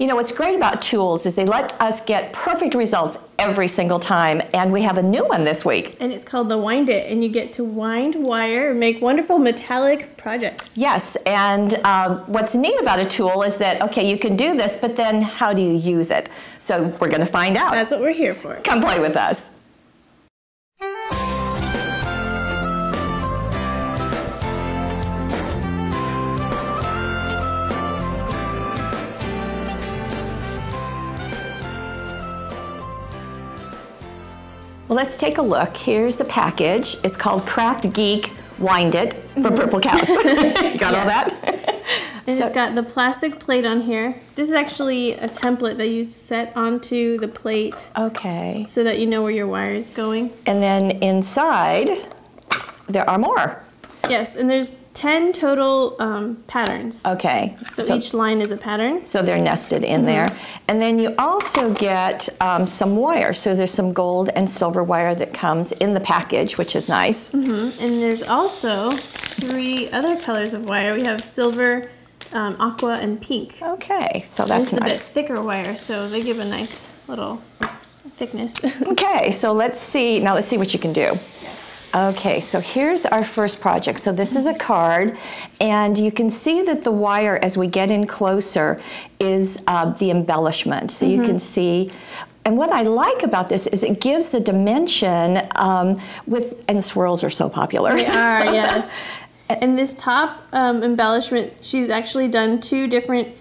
You know, what's great about tools is they let us get perfect results every single time, and we have a new one this week. And it's called the Wind It, and you get to wind wire and make wonderful metallic projects. Yes, and what's neat about a tool is that, okay, you can do this, but then how do you use it? So we're going to find out. That's what we're here for. Come play with us. Well, let's take a look. Here's the package. It's called Craft Geek Wind It for Purple Cows. Got all that? And it's got the plastic plate on here. This is actually a template that you set onto the plate. Okay. So that you know where your wire is going. And then inside, there are more. Yes, and there's 10 total patterns. Okay. So each line is a pattern. So they're nested in there. And then you also get some wire. So there's some gold and silver wire that comes in the package, which is nice. And there's also 3 other colors of wire. We have silver, aqua, and pink. Okay, so that's nice. It's a bit thicker wire, so they give a nice little thickness. Okay, so let's see. Now let's see what you can do. Okay, so here's our first project. So this is a card, and you can see that the wire, as we get in closer, is the embellishment. So you can see, and what I like about this is it gives the dimension and swirls are so popular. They are, yes. And this top embellishment, she's actually done 2 different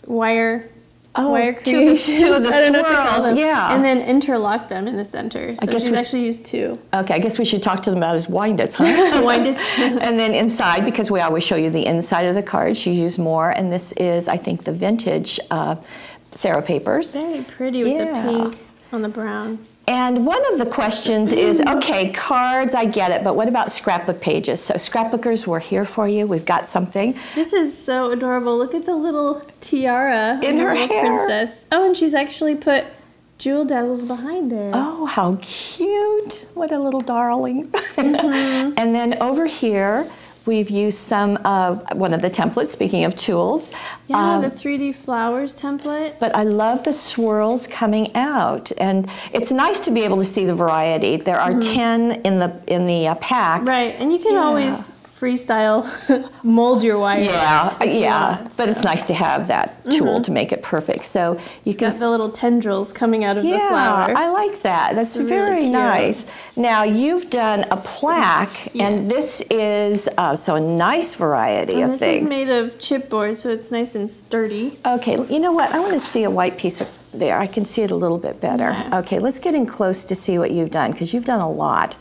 wire creations. Two of the swirls, yeah. And then interlock them in the center. So she's actually used 2. Okay, I guess we should talk to them about his wind-its, huh? Wind-its. And then inside, because we always show you the inside of the card, she used more, and this is, I think, the vintage Sarah papers. Very pretty with the pink on the brown. And one of the questions is, okay, cards, I get it, but what about scrapbook pages? So scrapbookers, we're here for you. We've got something. This is so adorable. Look at the little tiara in her little hair. Princess. Oh, and she's actually put jewel dazzles behind there. Oh, how cute. What a little darling. And then over here, we've used some one of the templates, speaking of tools. Yeah, the 3D flowers template. But I love the swirls coming out, and it's nice to be able to see the variety. There are 10 in the pack. Right, and you can always freestyle mold your wire. Yeah, but it's nice to have that tool to make it perfect. So you can got the little tendrils coming out of the flower. Yeah, I like that. That's very nice. Now you've done a plaque, and this is so a nice variety of things. This is made of chipboard, so it's nice and sturdy. Okay, you know what? I want to see a white piece of there. I can see it a little bit better. Yeah. Okay, let's get in close to see what you've done, because you've done a lot.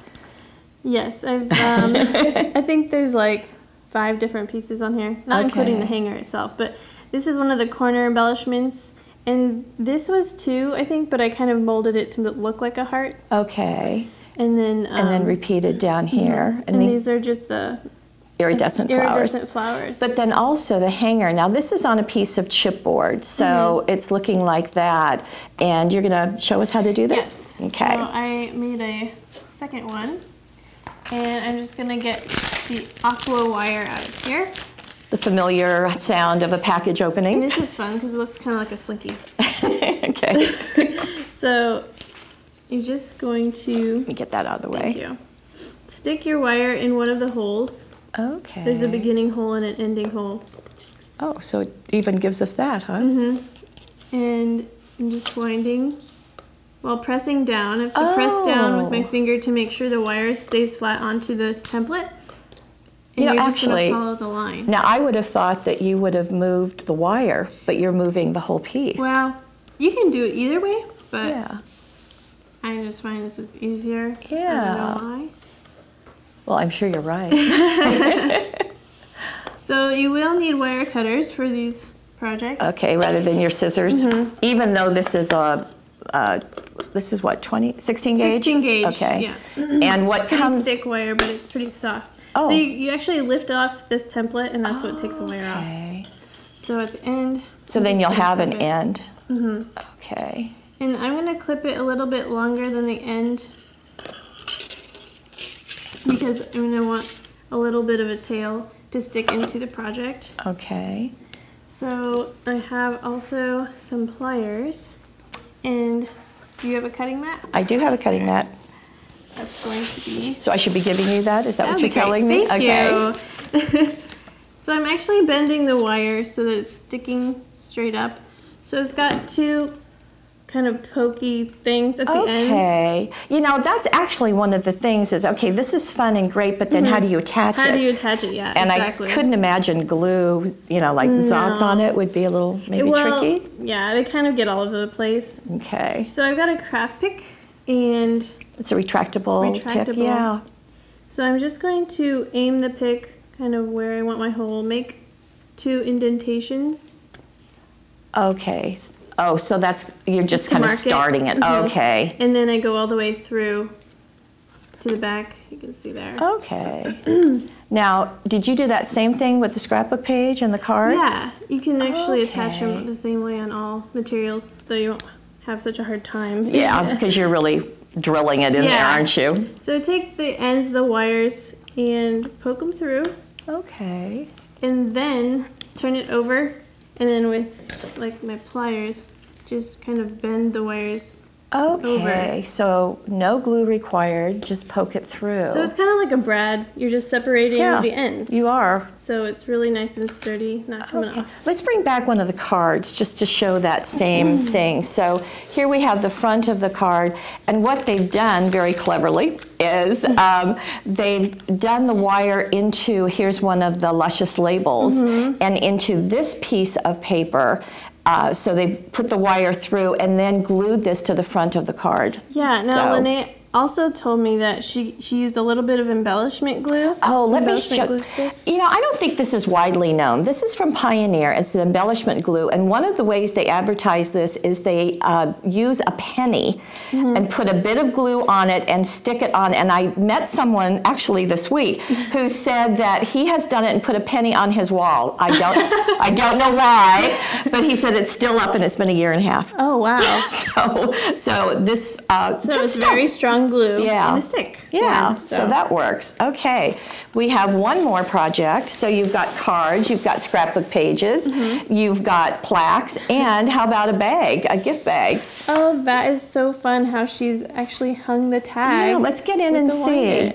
Yes, I've. I think there's like 5 different pieces on here, not including the hanger itself. But this is one of the corner embellishments, and this was 2, I think, but I kind of molded it to look like a heart. Okay. And then repeated down here. And these are just the iridescent flowers. But then also the hanger. Now this is on a piece of chipboard, so it's looking like that. And you're going to show us how to do this? Yes. Okay. So I made a second one. And I'm just going to get the aqua wire out of here. The familiar sound of a package opening. And this is fun because it looks kind of like a slinky. Okay. So you're just going to... Let me get that out of the way. Thank you. Stick your wire in one of the holes. Okay. There's a beginning hole and an ending hole. Oh, so it even gives us that, huh? And I'm just winding... While pressing down, I have to press down with my finger to make sure the wire stays flat onto the template. And you're just going to follow the line. Now I would have thought that you would have moved the wire, but you're moving the whole piece. Well, you can do it either way, but I just find this is easier. Yeah. I don't know why. Well, I'm sure you're right. So you will need wire cutters for these projects. Okay, rather than your scissors. Even though this is a this is what, 16 gauge? 16 gauge, okay. yeah. And what comes... thick wire, but it's pretty soft. Oh. So you actually lift off this template, and that's what takes the wire off. So at the end... So then you'll have an end. Okay. And I'm going to clip it a little bit longer than the end because I'm going to want a little bit of a tail to stick into the project. Okay. So I have also some pliers. And do you have a cutting mat? I do have a cutting mat. That's going to be... So I should be giving you that? Is that what you're telling me? Thank you. So I'm actually bending the wire so that it's sticking straight up. So it's got two kind of pokey things at the ends. Okay. You know, that's actually one of the things is, okay, this is fun and great, but then how do you attach it? How do you attach it? Yeah, and exactly. I couldn't imagine glue, you know, like zots on it would be a little maybe tricky. Yeah, they kind of get all over the place. Okay. So I've got a craft pick and... It's a retractable pick, yeah. So I'm just going to aim the pick kind of where I want my hole, make 2 indentations. Okay. Oh, so that's, you're just kind of starting it. Okay. And then I go all the way through to the back. You can see there. Okay. Now, did you do that same thing with the scrapbook page and the card? Yeah. You can actually attach them the same way on all materials, though you won't have such a hard time. Yeah, because you're really drilling it in there, aren't you? So take the ends of the wires and poke them through. Okay. And then turn it over, and then with like my pliers, just kind of bend the wires over. So no glue required, just poke it through. So it's kind of like a brad. You're just separating the ends. You are. So it's really nice and sturdy, not coming off. Let's bring back one of the cards just to show that same thing. So here we have the front of the card, and what they've done very cleverly is they've done the wire into, here's one of the Luscious labels, and into this piece of paper. So they put the wire through and then glued this to the front of the card. Yeah, now Lene also told me that she used a little bit of embellishment glue. Oh, let me show. You know, I don't think this is widely known. This is from Pioneer. It's an embellishment glue, and one of the ways they advertise this is they use a penny and put a bit of glue on it and stick it on. And I met someone actually this week who said that he has done it and put a penny on his wall. I don't know why, but he said it's still up and it's been a year and a half. Oh wow! so this it's very strong glue in a stick. Yeah, so that works. Okay, we have one more project. So you've got cards, you've got scrapbook pages, you've got plaques, and how about a bag, a gift bag? Oh, that is so fun how she's actually hung the tag. Yeah, let's get in and see.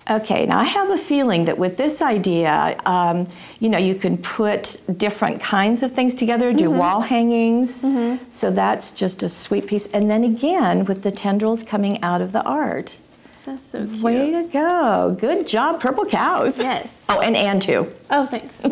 Okay, now I have a feeling that with this idea, you know, you can put different kinds of things together, do wall hangings, so that's just a sweet piece. And then again, with the tendrils coming out of the art. That's so cute. Way to go. Good job, Purple Cows. Yes. Oh, and too. Oh, thanks.